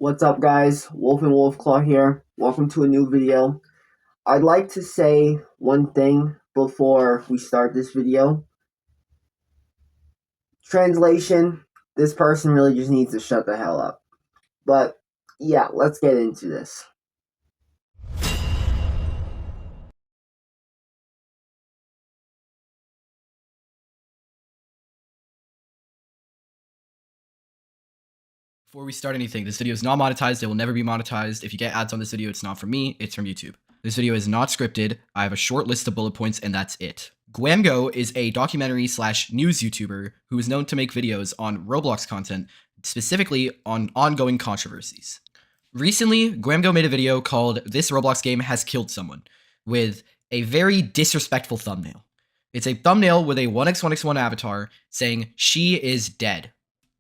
What's up, guys? Wolf and Wolfclaw here. Welcome to a new video. I'd like to say one thing before we start this video. Translation, this person really just needs to shut the hell up. But yeah, let's get into this. Before we start anything, this video is not monetized. It will never be monetized. If you get ads on this video, it's not from me. It's from YouTube. This video is not scripted. I have a short list of bullet points, and that's it. Gwamgo is a documentary / news YouTuber who is known to make videos on Roblox content, specifically on ongoing controversies. Recently, Gwamgo made a video called "This Roblox Game Has Killed Someone" with a very disrespectful thumbnail. It's a thumbnail with a 1x1x1 avatar saying, "She is dead."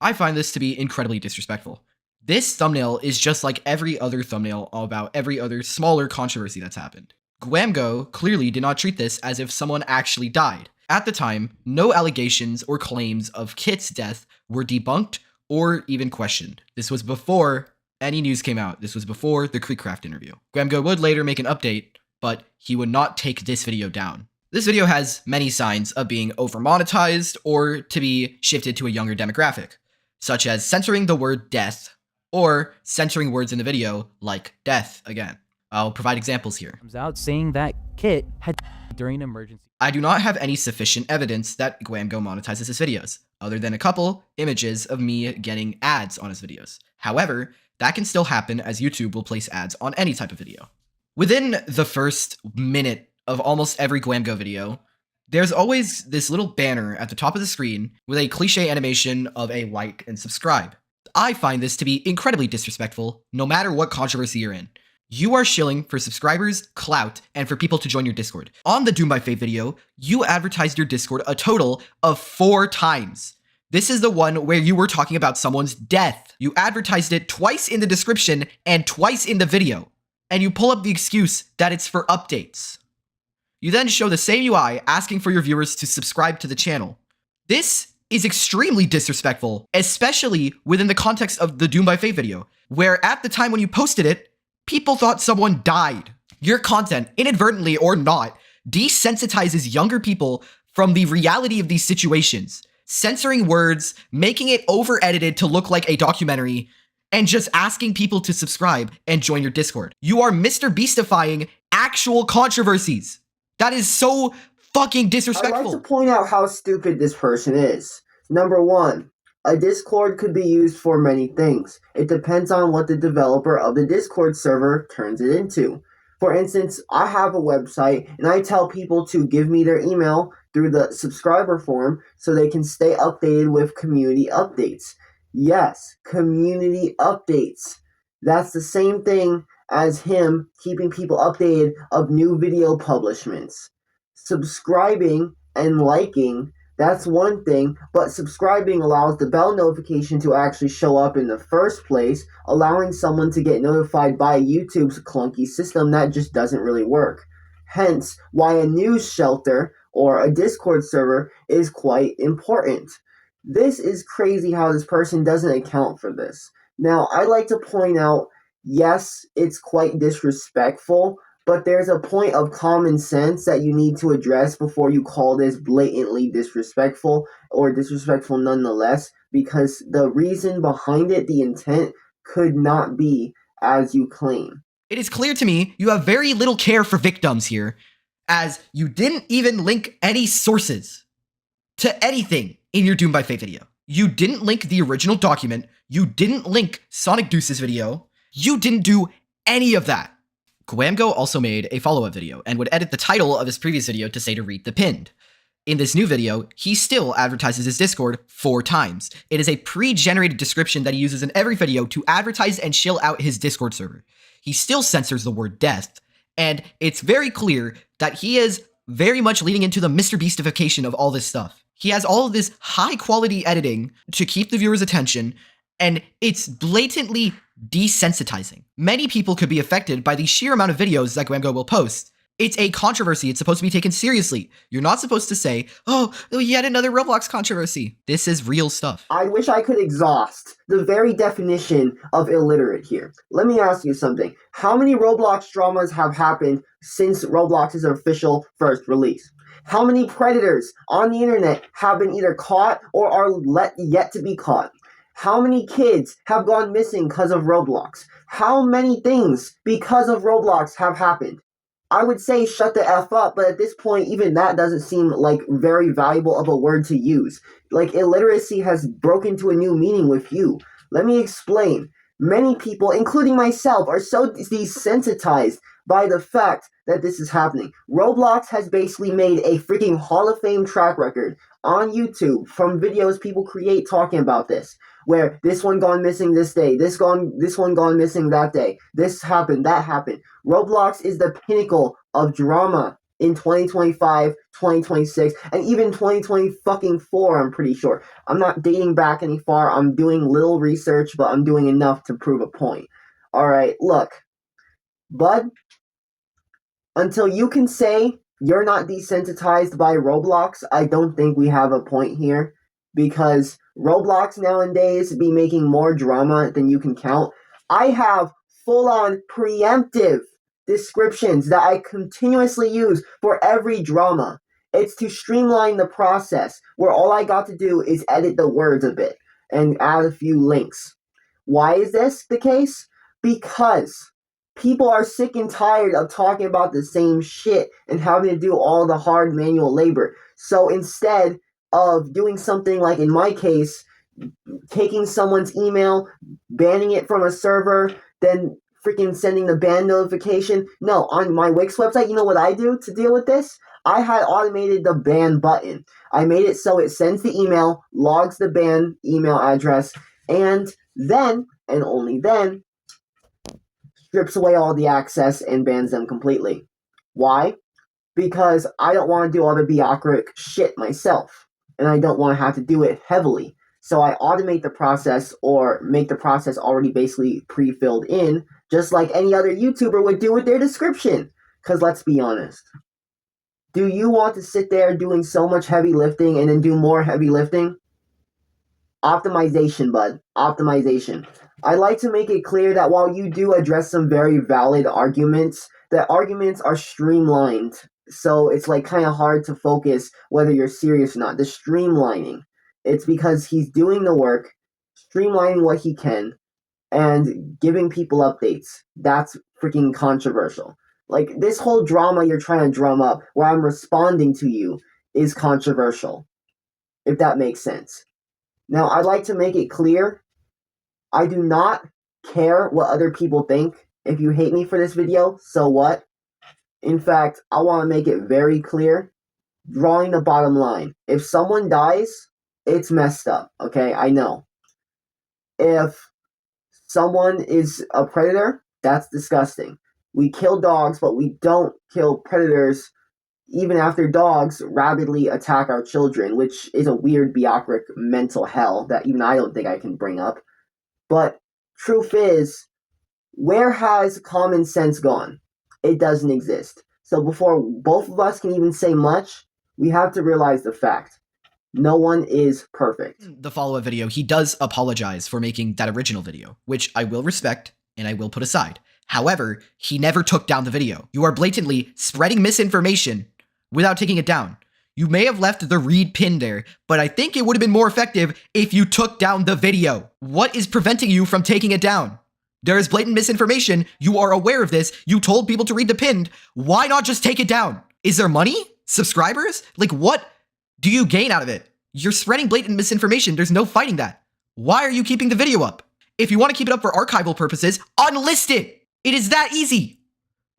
I find this to be incredibly disrespectful. This thumbnail is just like every other thumbnail about every other smaller controversy that's happened. Gwamgo clearly did not treat this as if someone actually died. At the time, no allegations or claims of Kit's death were debunked or even questioned. This was before any news came out. This was before the Creekcraft interview. Gwamgo would later make an update, but he would not take this video down. This video has many signs of being over-monetized or to be shifted to a younger demographic, such as censoring the word death or censoring words in the video like death again. I'll provide examples here. Comes out saying that Kit had during an emergency. I do not have any sufficient evidence that Gwamgo monetizes his videos, other than a couple images of me getting ads on his videos. However, that can still happen as YouTube will place ads on any type of video. Within the first minute of almost every Gwamgo video, there's always this little banner at the top of the screen with a cliche animation of a like and subscribe. I find this to be incredibly disrespectful, no matter what controversy you're in. You are shilling for subscribers, clout, and for people to join your Discord. On the Doom by Fate video, you advertised your Discord a total of 4 times. This is the one where you were talking about someone's death. You advertised it twice in the description and twice in the video. And you pull up the excuse that it's for updates. You then show the same UI asking for your viewers to subscribe to the channel. This is extremely disrespectful, especially within the context of the Doom by Fate video, where at the time when you posted it, people thought someone died. Your content, inadvertently or not, desensitizes younger people from the reality of these situations, censoring words, making it over-edited to look like a documentary, and just asking people to subscribe and join your Discord. You are Mr. Beastifying actual controversies. That is so fucking disrespectful. I'd like to point out how stupid this person is. Number 1, a Discord could be used for many things. It depends on what the developer of the Discord server turns it into. For instance, I have a website and I tell people to give me their email through the subscriber form so they can stay updated with community updates. Yes, community updates. That's the same thing as him keeping people updated of new video publishments. Subscribing and liking, that's one thing, but subscribing allows the bell notification to actually show up in the first place, allowing someone to get notified by YouTube's clunky system that just doesn't really work. Hence, why a news shelter or a Discord server is quite important. This is crazy how this person doesn't account for this. Now, I'd like to point out, yes, it's quite disrespectful, but there's a point of common sense that you need to address before you call this blatantly disrespectful, or disrespectful nonetheless, because the reason behind it, the intent, could not be as you claim. It is clear to me you have very little care for victims here, as you didn't even link any sources to anything in your Doom by Fate video. You didn't link the original document, you didn't link Sonic Deuce's video, you didn't do any of that. Gwamgo also made a follow-up video and would edit the title of his previous video to say to read the pinned. In this new video, he still advertises his Discord 4 times. It is a pre-generated description that he uses in every video to advertise and shill out his Discord server. He still censors the word death, and it's very clear that he is very much leading into the Mr. Beastification of all this stuff. He has all of this high-quality editing to keep the viewer's attention, and it's blatantly desensitizing. Many people could be affected by the sheer amount of videos that Gwamgo will post, It's a controversy. It's supposed to be taken seriously. You're not supposed to say, oh, yet another Roblox controversy. This is real stuff. I wish I could exhaust the very definition of illiterate here. Let me ask you something. How many Roblox dramas have happened since Roblox's official first release? How many predators on the internet have been either caught or are yet to be caught? How many kids have gone missing because of Roblox? How many things because of Roblox have happened? I would say shut the F up, but at this point, even that doesn't seem like very valuable of a word to use. Like, illiteracy has broken to a new meaning with you. Let me explain. Many people, including myself, are so desensitized by the fact that this is happening. Roblox has basically made a freaking Hall of Fame track record on YouTube from videos people create talking about this, where this one gone missing this day, this one gone missing that day, this happened, that happened. Roblox is the pinnacle of drama in 2025, 2026, and even 2024, I'm pretty sure. I'm not dating back any far. I'm doing little research, but I'm doing enough to prove a point. Alright, look. Bud, until you can say you're not desensitized by Roblox, I don't think we have a point here, because Roblox nowadays be making more drama than you can count. I have full-on preemptive descriptions that I continuously use for every drama. It's to streamline the process, where all I got to do is edit the words a bit and add a few links. Why is this the case? Because people are sick and tired of talking about the same shit and having to do all the hard manual labor. So instead of doing something like, in my case, taking someone's email, banning it from a server, then freaking sending the ban notification. No, on my Wix website, you know what I do to deal with this? I had automated the ban button. I made it so it sends the email, logs the ban email address, and then, and only then, strips away all the access and bans them completely. Why? Because I don't want to do all the bureaucratic shit myself, and I don't want to have to do it heavily. So I automate the process, or make the process already basically pre-filled in, just like any other YouTuber would do with their description. Because let's be honest. Do you want to sit there doing so much heavy lifting and then do more heavy lifting? Optimization, bud. Optimization. I like to make it clear that while you do address some very valid arguments, the arguments are streamlined. So it's like kind of hard to focus whether you're serious or not. The streamlining. It's because he's doing the work, streamlining what he can, and giving people updates. That's freaking controversial. Like, this whole drama you're trying to drum up, where I'm responding to you, is controversial. If that makes sense. Now, I'd like to make it clear, I do not care what other people think. If you hate me for this video, so what? In fact, I want to make it very clear, drawing the bottom line. If someone dies, it's messed up, okay? I know. If someone is a predator, that's disgusting. We kill dogs, but we don't kill predators even after dogs rabidly attack our children, which is a weird bureaucratic mental hell that even I don't think I can bring up. But truth is, where has common sense gone? It doesn't exist. So before both of us can even say much, we have to realize the fact. No one is perfect. The follow-up video, he does apologize for making that original video, which I will respect and I will put aside. However, he never took down the video. You are blatantly spreading misinformation without taking it down. You may have left the read pin there, but I think it would have been more effective if you took down the video. What is preventing you from taking it down? There is blatant misinformation. You are aware of this. You told people to read the pinned. Why not just take it down? Is there money? Subscribers? Like, what do you gain out of it? You're spreading blatant misinformation. There's no fighting that. Why are you keeping the video up? If you want to keep it up for archival purposes, unlist it. It is that easy.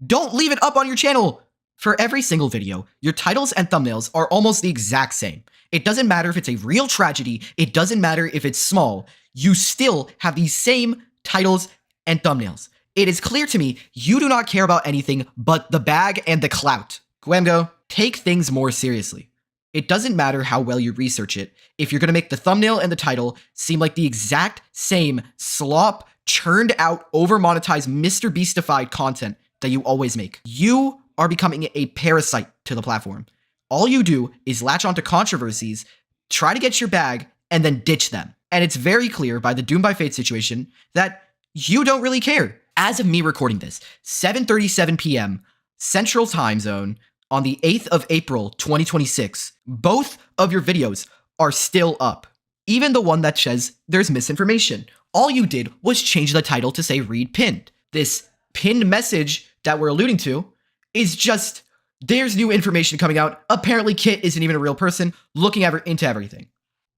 Don't leave it up on your channel. For every single video, your titles and thumbnails are almost the exact same. It doesn't matter if it's a real tragedy. It doesn't matter if it's small. You still have these same titles and thumbnails. It is clear to me you do not care about anything but the bag and the clout. Gwamgo, take things more seriously. It doesn't matter how well you research it if you're going to make the thumbnail and the title seem like the exact same slop, churned out, over monetized, Mr. Beastified content that you always make. You are becoming a parasite to the platform. All you do is latch onto controversies, try to get your bag, and then ditch them. And it's very clear by the Doom by Fate situation that you don't really care. As of me recording this, 7:37 p.m. Central Time Zone on the 8th of April, 2026, both of your videos are still up. Even the one that says there's misinformation. All you did was change the title to say read pinned. This pinned message that we're alluding to is just, there's new information coming out. Apparently Kit isn't even a real person, looking into everything.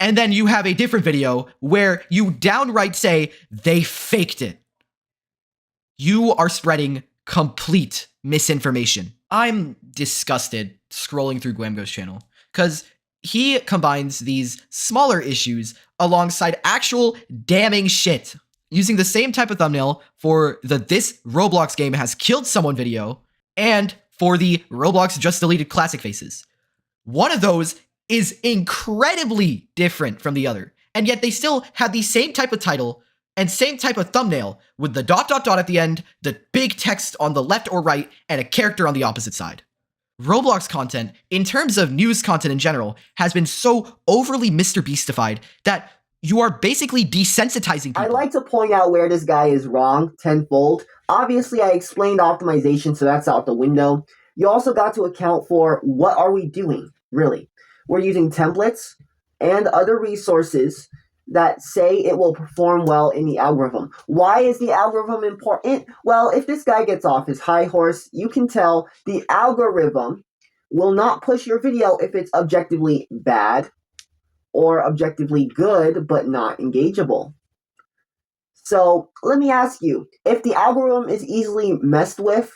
And then you have a different video where you downright say they faked it. You are spreading complete misinformation. I'm disgusted scrolling through Gwamgo's channel because he combines these smaller issues alongside actual damning shit, using the same type of thumbnail for the "this Roblox game has killed someone" video and for the "Roblox just deleted classic faces." One of those is incredibly different from the other, and yet they still have the same type of title and same type of thumbnail with the ... at the end, the big text on the left or right, and a character on the opposite side. Roblox content, in terms of news content in general, has been so overly Mr. Beastified that you are basically desensitizing people. I'd like to point out where this guy is wrong tenfold. Obviously, I explained optimization, so that's out the window. You also got to account for what are we doing, really. We're using templates and other resources that say it will perform well in the algorithm. Why is the algorithm important? Well, if this guy gets off his high horse, you can tell the algorithm will not push your video if it's objectively bad or objectively good but not engageable. So let me ask you, if the algorithm is easily messed with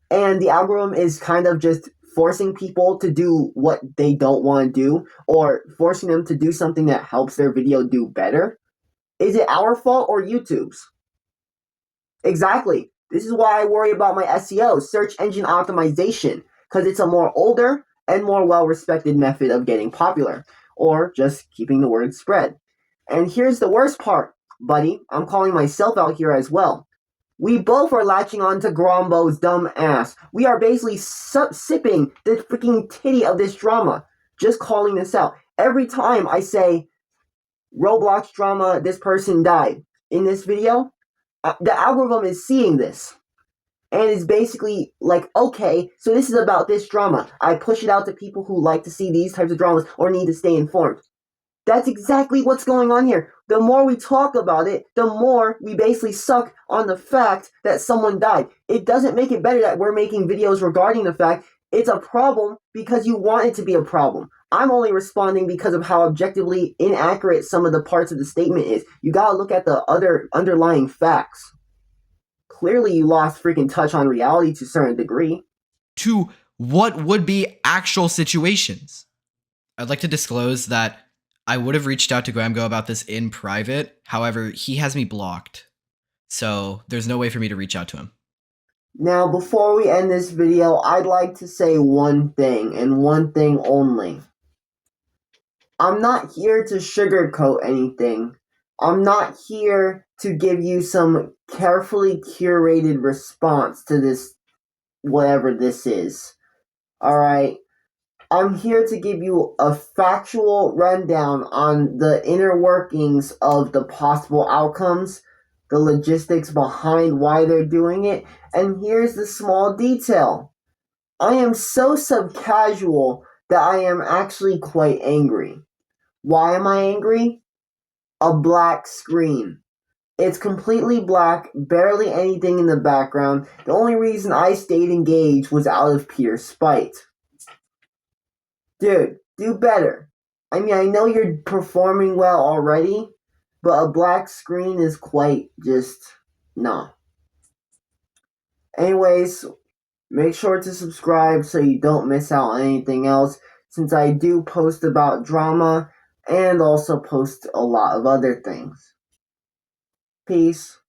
and the algorithm is kind of just forcing people to do what they don't want to do, or forcing them to do something that helps their video do better, is it our fault or YouTube's? Exactly. This is why I worry about my SEO, search engine optimization, because it's a more older and more well-respected method of getting popular, or just keeping the word spread. And here's the worst part, buddy. I'm calling myself out here as well. We both are latching on to Grombo's dumb ass. We are basically sipping the freaking titty of this drama. Just calling this out. Every time I say, Roblox drama, this person died, in this video, the algorithm is seeing this. And it's basically like, okay, so this is about this drama. I push it out to people who like to see these types of dramas or need to stay informed. That's exactly what's going on here. The more we talk about it, the more we basically suck on the fact that someone died. It doesn't make it better that we're making videos regarding the fact. It's a problem because you want it to be a problem. I'm only responding because of how objectively inaccurate some of the parts of the statement is. You gotta look at the other underlying facts. Clearly you lost freaking touch on reality to a certain degree. To what would be actual situations. I'd like to disclose that I would have reached out to Gwamgo about this in private. However, he has me blocked. So there's no way for me to reach out to him. Now, before we end this video, I'd like to say one thing, and one thing only. I'm not here to sugarcoat anything. I'm not here to give you some carefully curated response to this, whatever this is. Alright? I'm here to give you a factual rundown on the inner workings of the possible outcomes, the logistics behind why they're doing it, and here's the small detail. I am so subcasual that I am actually quite angry. Why am I angry? A black screen. It's completely black, barely anything in the background. The only reason I stayed engaged was out of pure spite. Dude, do better. I mean, I know you're performing well already, but a black screen is quite just, nah. Anyways, make sure to subscribe so you don't miss out on anything else, since I do post about drama and also post a lot of other things. Peace.